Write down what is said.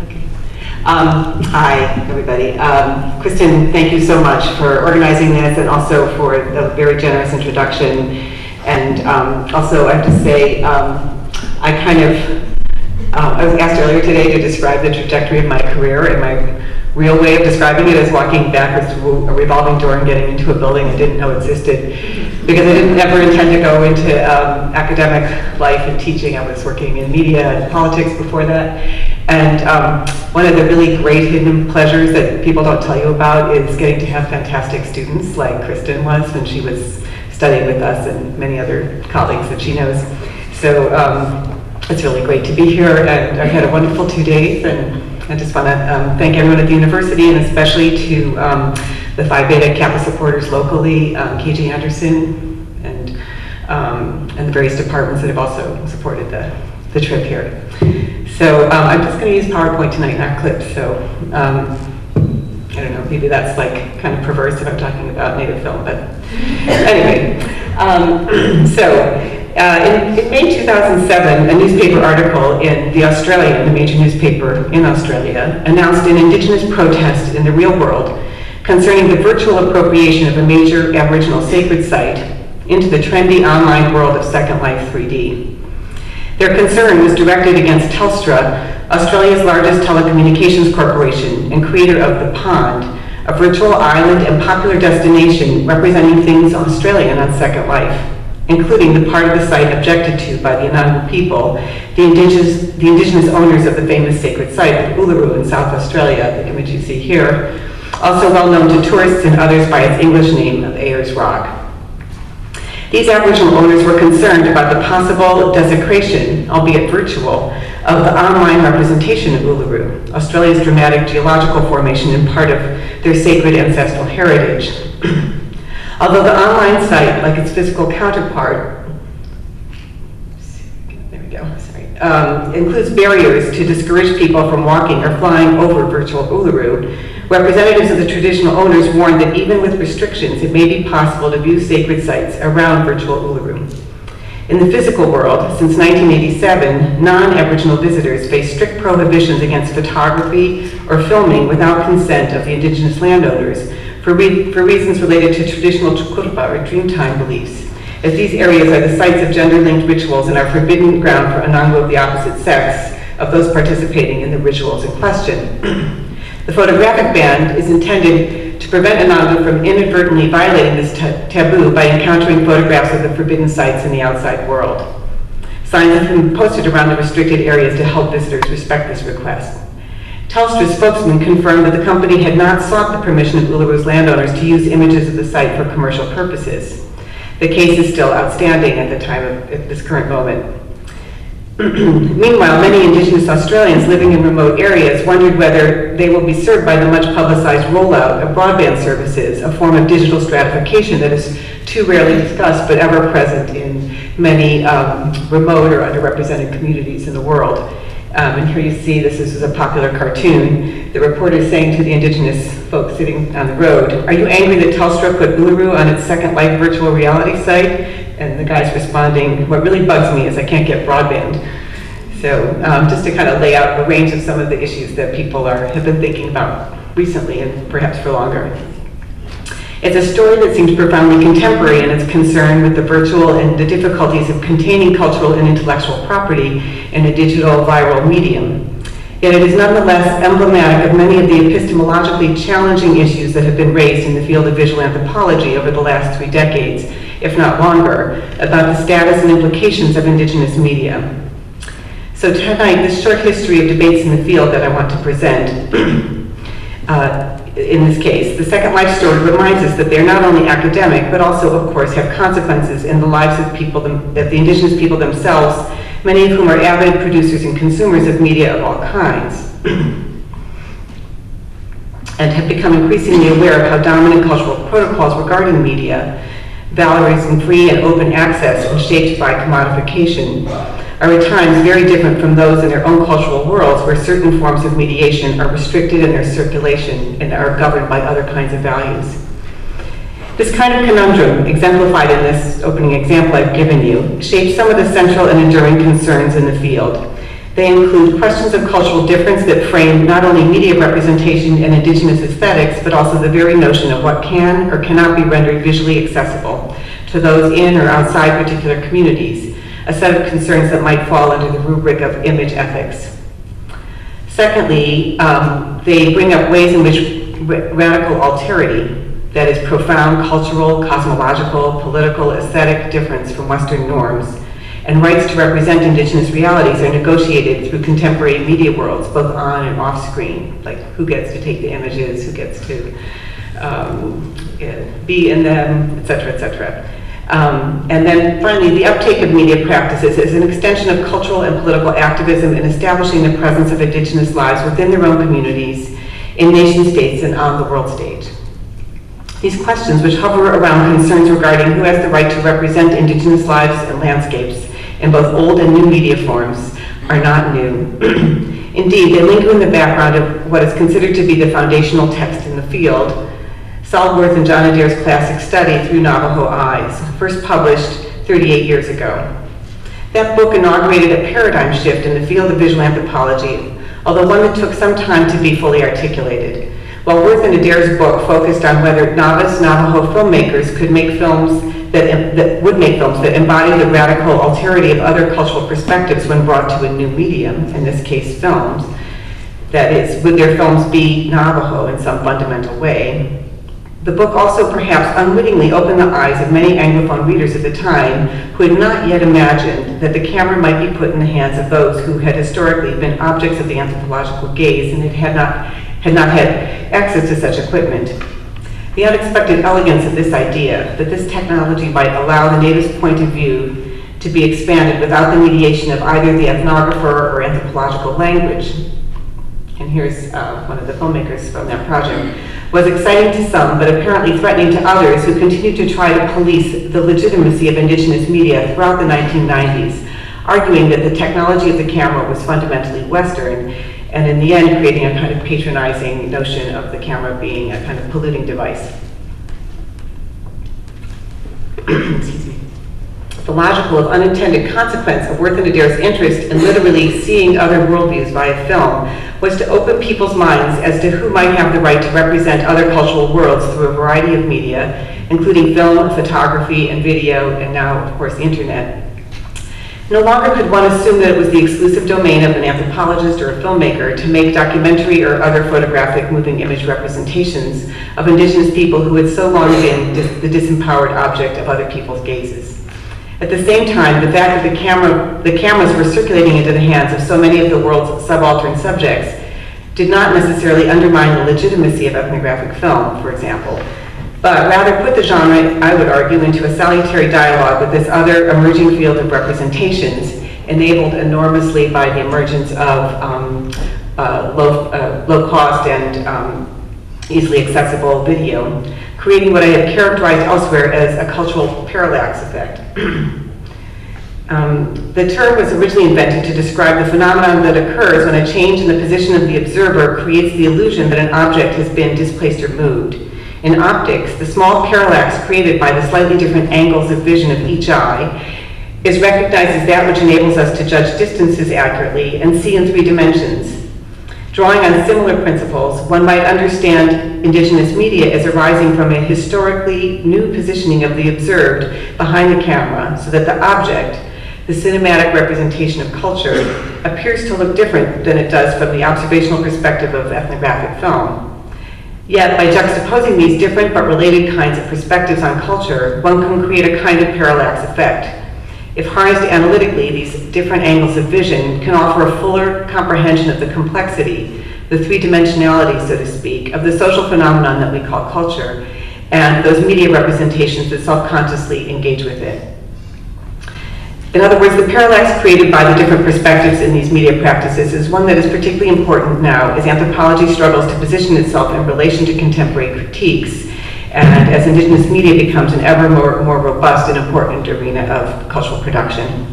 Okay. Hi, everybody. Kristen, thank you so much for organizing this and also for the very generous introduction. And also, I have to say, I was asked earlier today to describe the trajectory of my career, and my real way of describing it is walking backwards through a revolving door and getting into a building I didn't know existed, because I didn't ever intend to go into academic life and teaching. I was working in media and politics before that. And one of the really great hidden pleasures that people don't tell you about is getting to have fantastic students like Kristen was when she was studying with us and many other colleagues that she knows. So it's really great to be here, and I had a wonderful 2 days, and I just want to thank everyone at the university, and especially to the Phi Beta Kappa supporters locally, KJ Anderson, and the various departments that have also supported the trip here. So I'm just going to use PowerPoint tonight, not clips. So I don't know, maybe that's like kind of perverse if I'm talking about native film, but anyway. In May 2007, a newspaper article in The Australian, the major newspaper in Australia, announced an Indigenous protest in the real world concerning the virtual appropriation of a major Aboriginal sacred site into the trendy online world of Second Life 3D. Their concern was directed against Telstra, Australia's largest telecommunications corporation and creator of The Pond, a virtual island and popular destination representing things Australian on Second Life, including the part of the site objected to by the Anangu people, the indigenous owners of the famous sacred site of Uluru in South Australia, the image you see here, also well known to tourists and others by its English name of Ayers Rock. These Aboriginal owners were concerned about the possible desecration, albeit virtual, of the online representation of Uluru, Australia's dramatic geological formation and part of their sacred ancestral heritage. Although the online site, like its physical counterpart, includes barriers to discourage people from walking or flying over virtual Uluru, representatives of the traditional owners warned that even with restrictions, it may be possible to view sacred sites around virtual Uluru. In the physical world, since 1987, non-Aboriginal visitors face strict prohibitions against photography or filming without consent of the Indigenous landowners for reasons related to traditional chukurpa or dreamtime beliefs, as these areas are the sites of gender-linked rituals and are forbidden ground for Anangu of the opposite sex of those participating in the rituals in question. The photographic ban is intended to prevent Anangu from inadvertently violating this taboo by encountering photographs of the forbidden sites in the outside world. Signs have been posted around the restricted areas to help visitors respect this request. Telstra's spokesman confirmed that the company had not sought the permission of Uluru's landowners to use images of the site for commercial purposes. The case is still outstanding at this current moment. Meanwhile, many Indigenous Australians living in remote areas wondered whether they will be served by the much publicized rollout of broadband services, a form of digital stratification that is too rarely discussed but ever present in many remote or underrepresented communities in the world. And here you see, this is a popular cartoon. The reporter is saying to the Indigenous folks sitting on the road, "Are you angry that Telstra put Uluru on its Second Life virtual reality site?" And the guy's responding, "What really bugs me is I can't get broadband." So just to kind of lay out a range of some of the issues that people have been thinking about recently and perhaps for longer. It's a story that seems profoundly contemporary in its concern with the virtual and the difficulties of containing cultural and intellectual property in a digital viral medium. Yet it is nonetheless emblematic of many of the epistemologically challenging issues that have been raised in the field of visual anthropology over the last 3 decades, if not longer, about the status and implications of Indigenous media. So tonight, this short history of debates in the field that I want to present, in this case, the Second Life story reminds us that they're not only academic, but also, of course, have consequences in the lives of people, of the Indigenous people themselves, many of whom are avid producers and consumers of media of all kinds, and have become increasingly aware of how dominant cultural protocols regarding media, valorizing free and open access and shaped by commodification, are at times very different from those in their own cultural worlds where certain forms of mediation are restricted in their circulation and are governed by other kinds of values. This kind of conundrum, exemplified in this opening example I've given you, shapes some of the central and enduring concerns in the field. They include questions of cultural difference that frame not only media representation and indigenous aesthetics, but also the very notion of what can or cannot be rendered visually accessible to those in or outside particular communities, a set of concerns that might fall under the rubric of image ethics. Secondly, they bring up ways in which radical alterity, that is profound cultural, cosmological, political, aesthetic difference from Western norms, and rights to represent indigenous realities are negotiated through contemporary media worlds, both on and off screen, like who gets to take the images, who gets to be in them, et cetera, et cetera. And then finally, the uptake of media practices is an extension of cultural and political activism in establishing the presence of indigenous lives within their own communities, in nation states, and on the world stage. These questions, which hover around concerns regarding who has the right to represent indigenous lives and landscapes in both old and new media forms, are not new. Indeed, they linger in the background of what is considered to be the foundational text in the field, Salworth and John Adair's classic study, Through Navajo Eyes, first published 38 years ago. That book inaugurated a paradigm shift in the field of visual anthropology, although one that took some time to be fully articulated. While Worth and Adair's book focused on whether novice Navajo filmmakers could make films that would make films that embody the radical alterity of other cultural perspectives when brought to a new medium, in this case films, that is, would their films be Navajo in some fundamental way, the book also perhaps unwittingly opened the eyes of many Anglophone readers at the time who had not yet imagined that the camera might be put in the hands of those who had historically been objects of the anthropological gaze and had not had access to such equipment. The unexpected elegance of this idea, that this technology might allow the native's point of view to be expanded without the mediation of either the ethnographer or anthropological language, and here's one of the filmmakers from that project, was exciting to some, but apparently threatening to others who continued to try to police the legitimacy of indigenous media throughout the 1990s, arguing that the technology of the camera was fundamentally Western, and in the end creating a kind of patronizing notion of the camera being a kind of polluting device. Excuse me. The logical of unintended consequence of Worth and Adair's interest in literally seeing other worldviews via film was to open people's minds as to who might have the right to represent other cultural worlds through a variety of media, including film, photography, and video, and now, of course, the internet. No longer could one assume that it was the exclusive domain of an anthropologist or a filmmaker to make documentary or other photographic moving image representations of indigenous people who had so long been the disempowered object of other people's gazes. At the same time, the fact that the cameras were circulating into the hands of so many of the world's subaltern subjects did not necessarily undermine the legitimacy of ethnographic film, for example, but rather put the genre, I would argue, into a salutary dialogue with this other emerging field of representations, enabled enormously by the emergence of low cost and easily accessible video, creating what I have characterized elsewhere as a cultural parallax effect. The term was originally invented to describe the phenomenon that occurs when a change in the position of the observer creates the illusion that an object has been displaced or moved. In optics, the small parallax created by the slightly different angles of vision of each eye is recognized as that which enables us to judge distances accurately and see in 3 dimensions. Drawing on similar principles, one might understand indigenous media as arising from a historically new positioning of the observed behind the camera, so that the object, the cinematic representation of culture, appears to look different than it does from the observational perspective of ethnographic film. Yet, by juxtaposing these different but related kinds of perspectives on culture, one can create a kind of parallax effect. If harnessed analytically, these different angles of vision can offer a fuller comprehension of the complexity, the three-dimensionality, so to speak, of the social phenomenon that we call culture, and those media representations that self-consciously engage with it. In other words, the parallax created by the different perspectives in these media practices is one that is particularly important now as anthropology struggles to position itself in relation to contemporary critiques, and as indigenous media becomes an ever more robust and important arena of cultural production.